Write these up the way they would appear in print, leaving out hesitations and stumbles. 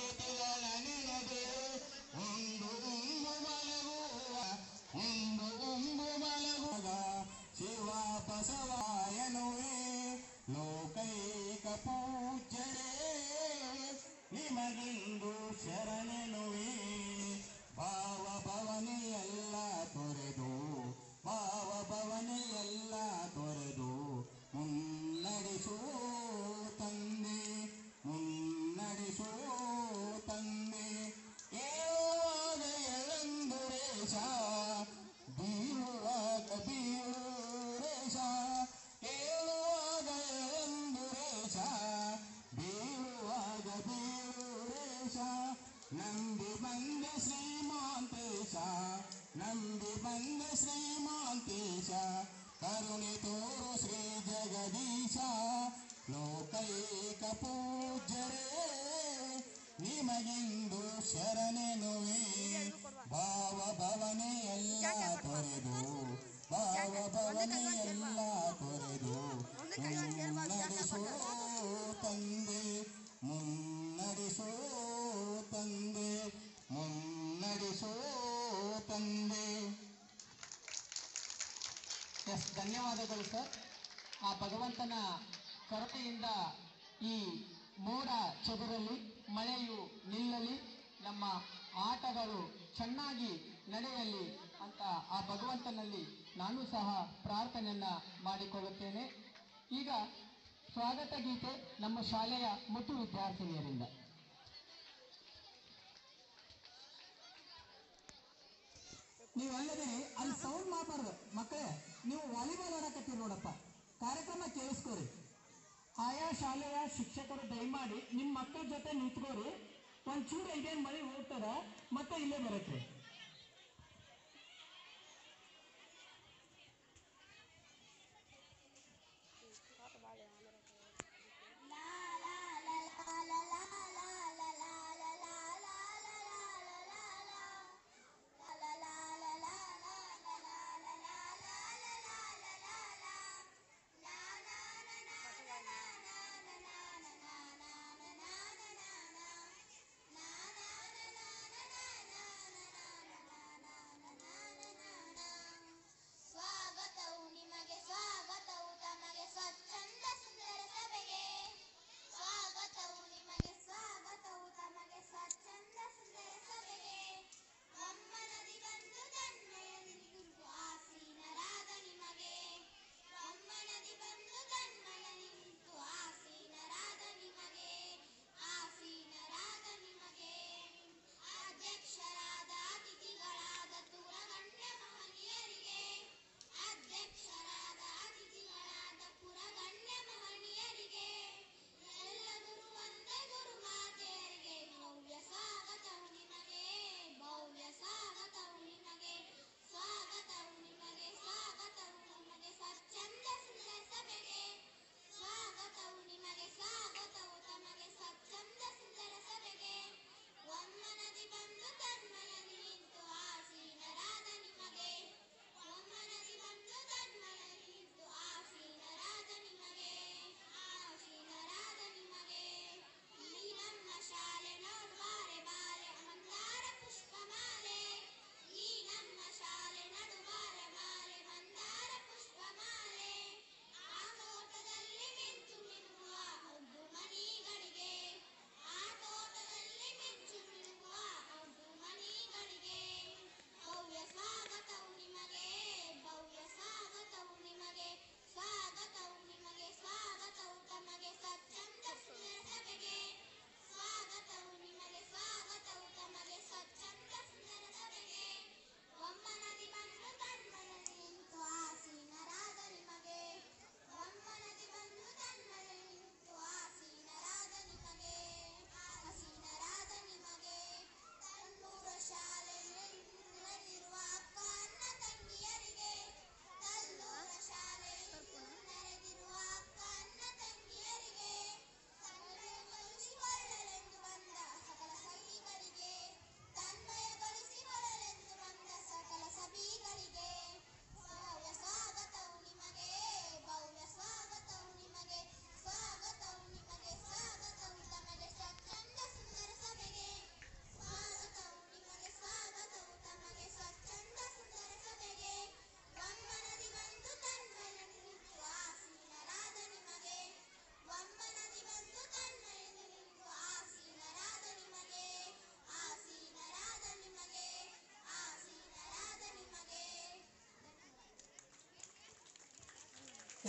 ಇತಿಗಳ ನೆನೆದೆ ಒಂದು ಉಂಬು ಮಲಗುವಾಗ ಶಿವ ಬಸವಾಯನುವೆ ಲೋಕೈಕ ಪೂಜ್ಯರೇ ನಿಮಗಿಂದು ಶರಣೆನುವೆ ಭಾವ ಭವನೆಯೆಲ್ಲ ತೊರೆದು ಮುನ್ನಡೆಸೋ ತಂದೆ ಏಳುವಾಗ ಎಳಂದುರೇಶ ಬೀಳುವಾಗ ಬೀಳುರೇಶ ಏಳುವಾಗ ಎಳಂದುರೇಶ ಬೀಳುವಾಗ ಬೀಳುರೇಶ ನಂಬಿ ಬಂದ ಶ್ರೀಮಾಂತೇಶ ಕರುಣೆ ತೋರು ಶ್ರೀ ಜಗದೀಶ ಲೋಕೈಕ ಪೂಜ್ಯರೇ ನಿಮಗಿಂದು ಶರಣೆನುವೆ ಭಾವ ಭವನೆಯೆಲ್ಲ ತೊರೆದು ಮುನ್ನಡೆಸೋ ತಂದೆ. ಎಸ್, ಧನ್ಯವಾದಗಳು ಸರ್. ಆ ಭಗವಂತನ ಕರುಣೆಯಿಂದ ಈ ಮೋಡ ಚದುರಲಿ, ಮಳೆಯು ನಿಲ್ಲಲಿ, ನಮ್ಮ ಆಟಗಳು ಚೆನ್ನಾಗಿ ನಡೆಯಲಿ ಅಂತ ಆ ಭಗವಂತನಲ್ಲಿ ನಾನು ಸಹ ಪ್ರಾರ್ಥನೆಯನ್ನು ಮಾಡಿಕೊಳ್ಳುತ್ತೇನೆ. ಈಗ ಸ್ವಾಗತ ಗೀತೆ ನಮ್ಮ ಶಾಲೆಯ ಮುಟ್ಟು ವಿದ್ಯಾರ್ಥಿನಿಯರಿಂದ. ನೀವು ಅಲ್ಲದಿರಿ, ಅಲ್ಲಿ ಸೌಂಡ್ ಮಾಡಬಾರ್ದು ಮಕ್ಕಳೇ. ನೀವು ವಾಲಿಬಾಲ್ ಆಡಕತ್ತೀರಿ ನೋಡಪ್ಪ, ಕಾರ್ಯಕ್ರಮ ಕೇಳಿಸ್ಕೋರಿ. ಆಯಾ ಶಾಲೆಯ ಶಿಕ್ಷಕರು ದಯಮಾಡಿ ನಿಮ್ಮ ಮಕ್ಕಳ ಜೊತೆ ನಿಂತ್ಕೋರಿ. ಒಂಚೂರು ಇದೇನು ಮಳೆ ಹೋಗ್ತದ ಮತ್ತೆ ಇಲ್ಲೇ ಬರುತ್ತೆ.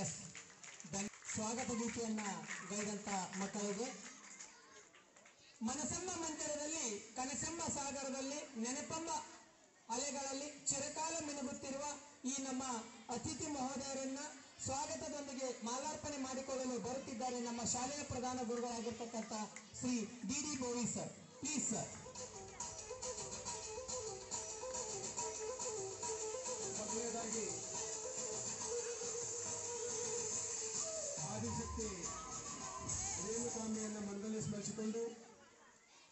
ಎಸ್ ಸ್ವಾಗತ ಗೀತೆಯನ್ನ ಗೈದಂತ ಮಕ್ಕಳಿಗೆ ಮನಸೆಂಬ ಮಂದಿರದಲ್ಲಿ ಕನಸೆಂಬ ಸಾಗರದಲ್ಲಿ ನೆನಪೆಂಬ ಅಲೆಗಳಲ್ಲಿ ಚಿರಕಾಲ ಮಿನುಗುತ್ತಿರುವ ಈ ನಮ್ಮ ಅತಿಥಿ ಮಹೋದಯರನ್ನ ಸ್ವಾಗತದೊಂದಿಗೆ ಮಾಲಾರ್ಪಣೆ ಮಾಡಿಕೊಳ್ಳಲು ಬರುತ್ತಿದ್ದಾರೆ ನಮ್ಮ ಶಾಲೆಯ ಪ್ರಧಾನ ಗುರುಗಳಾಗಿರ್ತಕ್ಕಂಥ Shri D Bovi sir. Please sir. ಮೊದಲನೇದಾಗಿ ಆದಿಶಕ್ತಿ ರೇಣುಸ್ವಾಮಿಯನ್ನು ಮಂಡಳಿ ಸ್ಮರಿಸಿಕೊಂಡು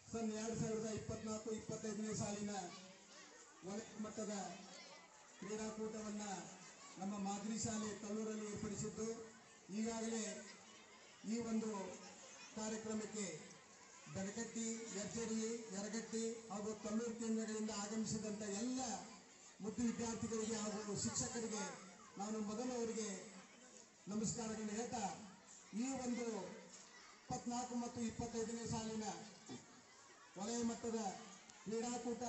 ಸನ್ 2024-25ನೇ ಸಾಲಿನ ವಲಯ ಮಟ್ಟದ ಕ್ರೀಡಾಕೂಟವನ್ನು ನಮ್ಮ ಮಾದರಿ ಶಾಲೆ ತಲ್ಲೂರಲ್ಲಿ ಏರ್ಪಡಿಸಿದ್ದು, ಈಗಾಗಲೇ ಈ ಒಂದು ಕಾರ್ಯಕ್ರಮಕ್ಕೆ ಬೆಳಕಟ್ಟಿ, ಯರ್ಜರಿ, ಯರಗಟ್ಟಿ ಹಾಗೂ ತಲ್ಲೂರು ಕೇಂದ್ರಗಳಿಂದ ಆಗಮಿಸಿದಂಥ ಎಲ್ಲ ಮುದ್ದು ವಿದ್ಯಾರ್ಥಿಗಳಿಗೆ ಹಾಗೂ ಶಿಕ್ಷಕರಿಗೆ ನಾನು ಮೊದಲು ಅವರಿಗೆ ನಮಸ್ಕಾರಗಳನ್ನು ಹೇಳ್ತಾ, ಈ ಒಂದು 24 ಮತ್ತು 25ನೇ ಸಾಲಿನ ವಲಯ ಮಟ್ಟದ ಕ್ರೀಡಾಕೂಟ